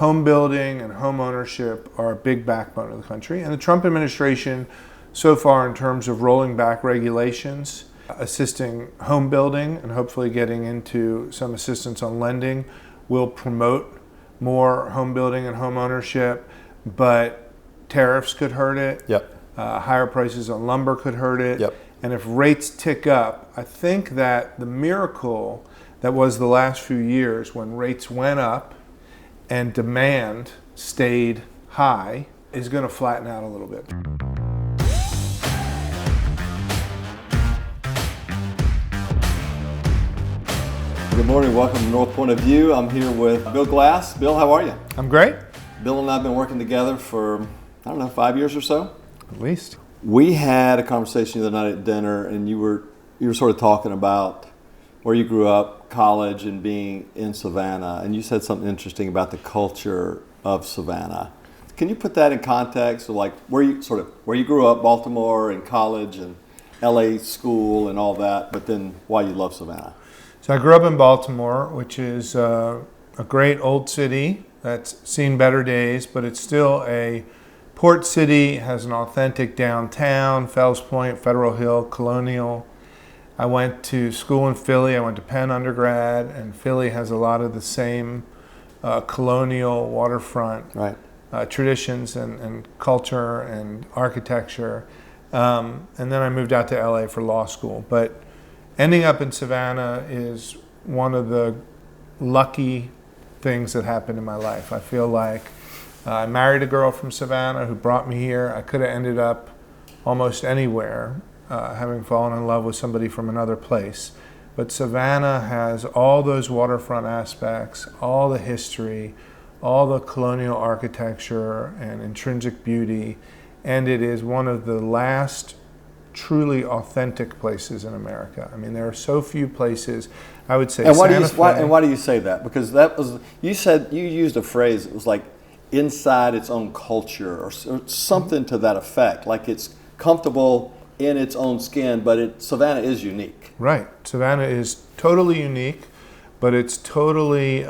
home building and home ownership are a big backbone of the country. And the Trump administration, so far in terms of rolling back regulations, assisting home building, and hopefully getting into some assistance on lending, will promote more home building and home ownership. But tariffs could hurt it. Yep. Higher prices on lumber could hurt it. Yep. And if rates tick up, I think that the miracle that was the last few years when rates went up and demand stayed high is going to flatten out a little bit. Good morning, welcome to Northpoint of View. I'm here with Bill Glass. Bill, how are you? I'm great. Bill and I have been working together for, 5 years or so. At least. We had a conversation the other night at dinner, and you were sort of talking about where you grew up, college, and being in Savannah, and you said something interesting about the culture of Savannah. Can you put that in context of like where you grew up, Baltimore, and college, and LA school, and all that, but then why you love Savannah? So I grew up in Baltimore, which is a great old city that's seen better days, but it's still a port city, has an authentic downtown, Fells Point, Federal Hill, Colonial. I went to school in Philly. I went to Penn undergrad, and Philly has a lot of the same colonial waterfront traditions and culture and architecture. And then I moved out to LA for law school. But ending up in Savannah is one of the lucky things that happened in my life. I feel like I married a girl from Savannah who brought me here. I could have ended up almost anywhere, having fallen in love with somebody from another place. But Savannah has all those waterfront aspects, all the history, all the colonial architecture and intrinsic beauty, and it is one of the last truly authentic places in America. I mean, there are so few places. I would say Santa Fe. And why do you say that? Because that was, you used a phrase, it was like inside its own culture or something to that effect, like it's comfortable in its own skin, but Savannah is unique. Right. Savannah is totally unique, but it's totally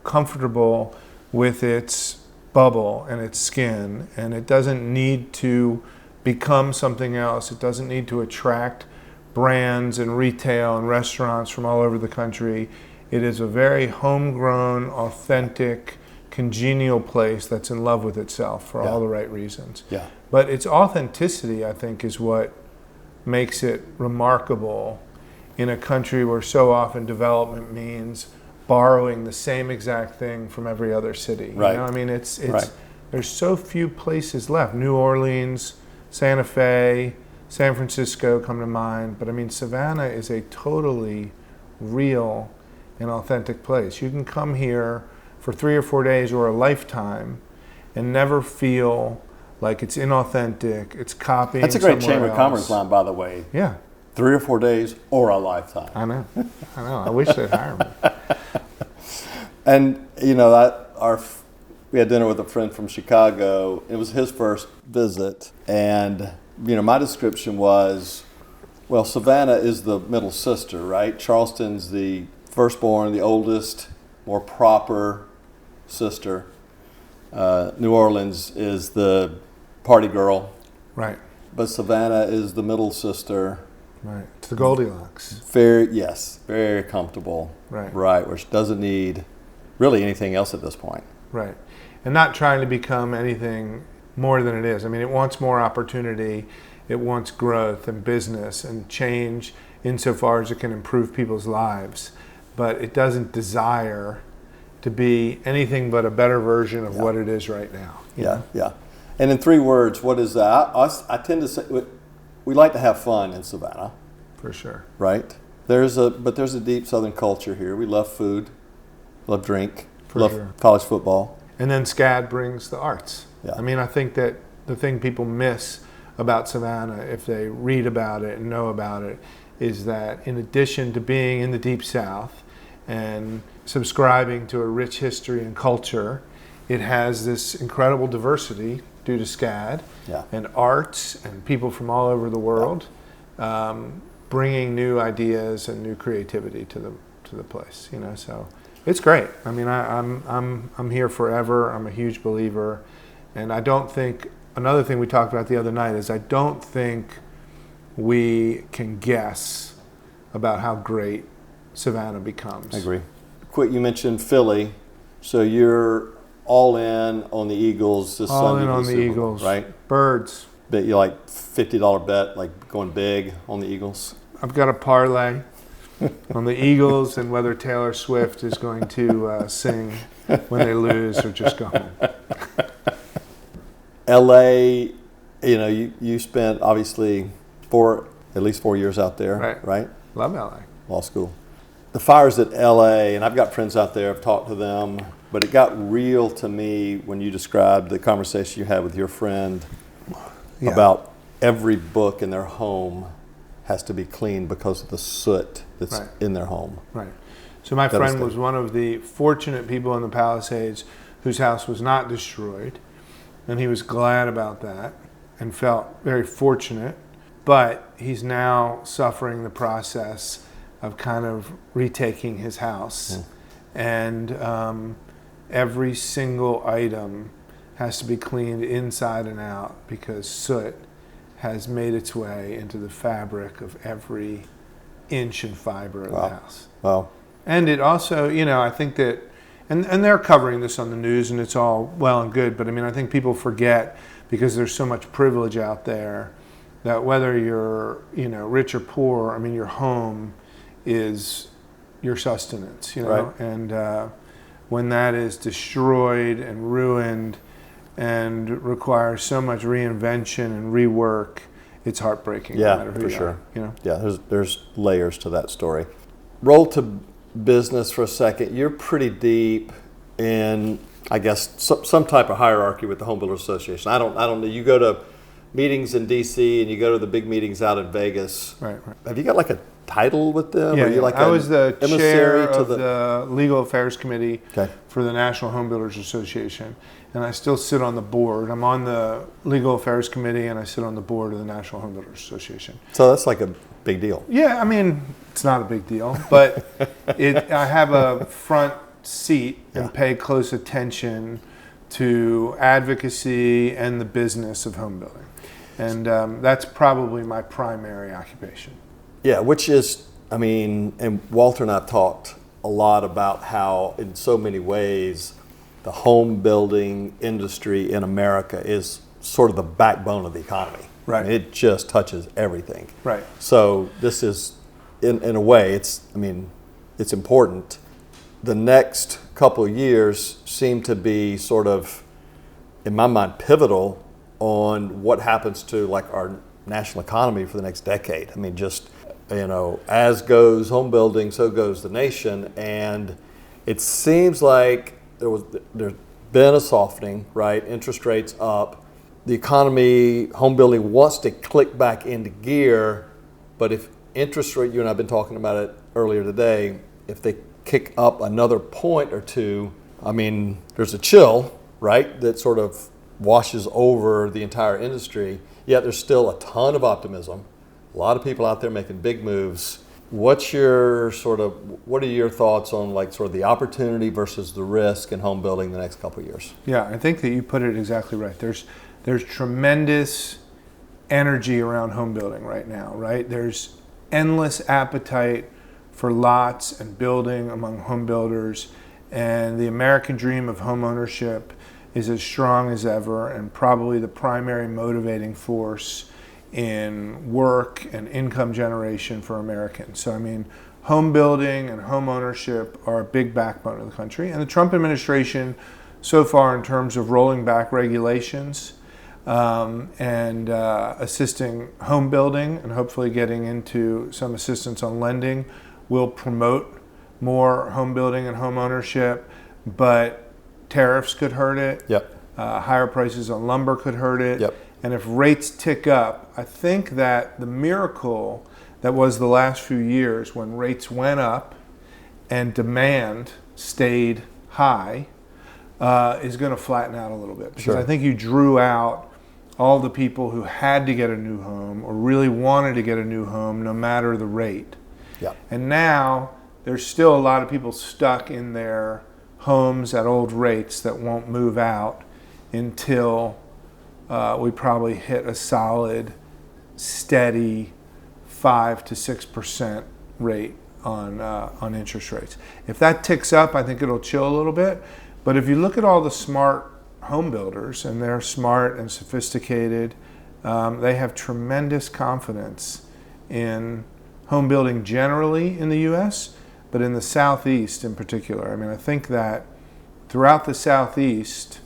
comfortable with its bubble and its skin, and it doesn't need to become something else. It doesn't need to attract brands and retail and restaurants from all over the country. It is a very homegrown, authentic, congenial place that's in love with itself for all the right reasons. Yeah. But its authenticity, I think, is what makes it remarkable in a country where so often development means borrowing the same exact thing from every other city. Right. You know? I mean, there's so few places left. New Orleans, Santa Fe, San Francisco come to mind, but I mean, Savannah is a totally real and authentic place. You can come here for 3 or 4 days or a lifetime and never feel like it's inauthentic, it's copying. That's a great somewhere Chamber of else. Commerce line, by the way. Yeah. 3 or 4 days or a lifetime. I know. I wish they'd hire me. And we had dinner with a friend from Chicago. It was his first visit, and my description was, well, Savannah is the middle sister, right? Charleston's the firstborn, the oldest, more proper sister. New Orleans is the party girl. Right. But Savannah is the middle sister. Right. It's the Goldilocks. Very comfortable. Right. Which doesn't need really anything else at this point. Right. And not trying to become anything more than it is. I mean, it wants more opportunity. It wants growth and business and change insofar as it can improve people's lives. But it doesn't desire to be anything but a better version of what it is right now. Yeah. And in 3 words, what is that? I tend to say we like to have fun in Savannah. For sure. Right? There's a deep Southern culture here. We love food, love drink, love college football. And then SCAD brings the arts. Yeah. I mean, I think that the thing people miss about Savannah, if they read about it and know about it, is that in addition to being in the Deep South and subscribing to a rich history and culture, it has this incredible diversity due to SCAD and arts and people from all over the world bringing new ideas and new creativity to the place. So It's great. I mean, I'm here forever. I'm a huge believer, and I don't think, another thing we talked about the other night is I don't think we can guess about how great Savannah becomes. I agree. Quick, you mentioned Philly, so you're all in on the Eagles this All Sunday. in on the Super Bowl, Eagles. right? Birds. Bet you like $50 bet, like going big on the Eagles. I've got a parlay on the Eagles and whether Taylor Swift is going to sing when they lose or just go home. LA, you spent obviously at least 4 years out there, right? Love LA. Law school. The fires at LA, and I've got friends out there, I've talked to them, but it got real to me when you described the conversation you had with your friend about every book in their home has to be cleaned because of the soot that's in their home. Right. So my friend was one of the fortunate people in the Palisades whose house was not destroyed, and he was glad about that and felt very fortunate, but he's now suffering the process of kind of retaking his house. And every single item has to be cleaned inside and out because soot has made its way into the fabric of every inch and fiber of the house. Wow. And it also, I think that, and they're covering this on the news and it's all well and good, but I mean, I think people forget because there's so much privilege out there that whether you're, rich or poor, I mean, your home is your sustenance, and when that is destroyed and ruined and requires so much reinvention and rework, it's heartbreaking. Yeah, no matter who for you sure. Are, Yeah, there's layers to that story. Roll to business for a second. You're pretty deep in, I guess, some type of hierarchy with the Home Builders Association. I don't know. You go to meetings in D.C. and you go to the big meetings out in Vegas. Right. Have you got like a title with them? Yeah, Are you like I was the chair to of the Legal Affairs Committee for the National Home Builders Association, and I still sit on the board. I'm on the Legal Affairs Committee, and I sit on the board of the National Home Builders Association. So that's like a big deal. Yeah, I mean, it's not a big deal, but I have a front seat and pay close attention to advocacy and the business of home building. And that's probably my primary occupation. Yeah, which is, I mean, and Walter and I talked a lot about how in so many ways the home building industry in America is sort of the backbone of the economy. Right. I mean, it just touches everything. Right. So this is, in a way, it's important. The next couple of years seem to be sort of, in my mind, pivotal on what happens to like our national economy for the next decade. I mean, just, as goes home building, so goes the nation. And it seems like there's been a softening, right? Interest rates up. The economy, home building wants to click back into gear, but if interest rate, you and I have been talking about it earlier today, if they kick up another point or two, I mean, there's a chill, right, that sort of washes over the entire industry, yet there's still a ton of optimism. A lot of people out there making big moves. What are your thoughts on like sort of the opportunity versus the risk in home building the next couple of years? Yeah, I think that you put it exactly right. There's tremendous energy around home building right now, right? There's endless appetite for lots and building among home builders, and the American dream of home ownership is as strong as ever and probably the primary motivating force in work and income generation for Americans. So I mean, home building and home ownership are a big backbone of the country. And the Trump administration, so far in terms of rolling back regulations and assisting home building and hopefully getting into some assistance on lending, will promote more home building and home ownership, but tariffs could hurt it. Yep. Higher prices on lumber could hurt it. Yep. And if rates tick up, I think that the miracle that was the last few years when rates went up and demand stayed high is going to flatten out a little bit. Because I think you drew out all the people who had to get a new home or really wanted to get a new home no matter the rate. Yep. And now there's still a lot of people stuck in their homes at old rates that won't move out until we probably hit a solid, steady 5 to 6% rate on interest rates. If that ticks up, I think it'll chill a little bit. But if you look at all the smart home builders, and they're smart and sophisticated, they have tremendous confidence in home building generally in the U.S., but in the Southeast in particular. I mean, I think that throughout the Southeast,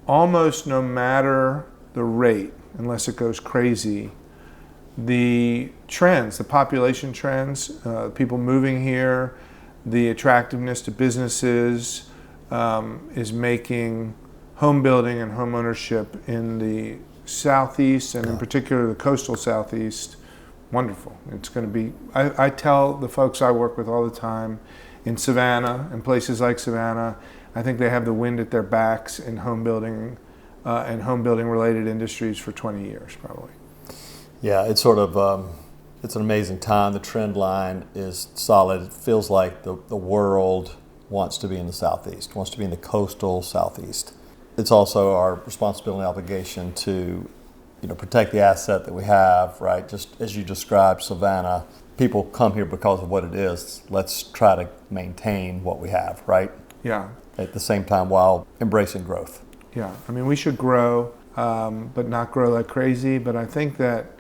almost no matter the rate, unless it goes crazy, the trends, the population trends, people moving here, the attractiveness to businesses is making home building and home ownership in the Southeast, and in particular the coastal Southeast, wonderful. It's going to be, I tell the folks I work with all the time in Savannah and places like Savannah, I think they have the wind at their backs in home building and home building related industries for 20 years probably. Yeah, it's sort of, it's an amazing time. The trend line is solid. It feels like the world wants to be in the Southeast, wants to be in the coastal Southeast. It's also our responsibility and obligation to, protect the asset that we have, right? Just as you described, Savannah, people come here because of what it is. Let's try to maintain what we have, right? Yeah. At the same time while embracing growth. Yeah, I mean, we should grow, but not grow like crazy. But I think that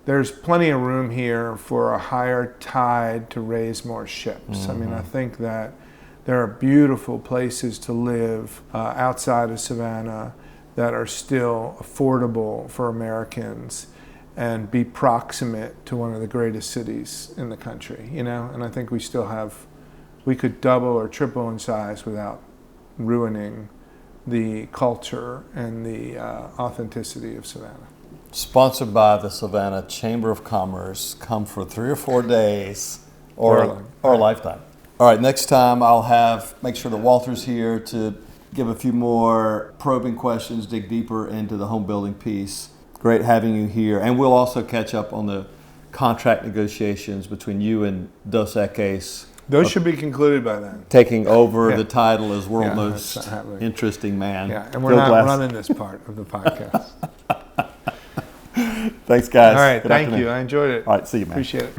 there's plenty of room here for a higher tide to raise more ships. Mm-hmm. I mean, I think that there are beautiful places to live outside of Savannah that are still affordable for Americans and be proximate to one of the greatest cities in the country, and I think we could double or triple in size without ruining the culture and the authenticity of Savannah. Sponsored by the Savannah Chamber of Commerce. Come for 3 or 4 days or a lifetime. All right, next time make sure that Walter's here to give a few more probing questions, dig deeper into the home building piece. Great having you here. And we'll also catch up on the contract negotiations between you and Dos Equis. Those should be concluded by then. Taking over the title as world's most interesting man. Yeah, and we're not running this part of the podcast. Thanks, guys. All right, thank you. I enjoyed it. All right, see you, man. Appreciate it.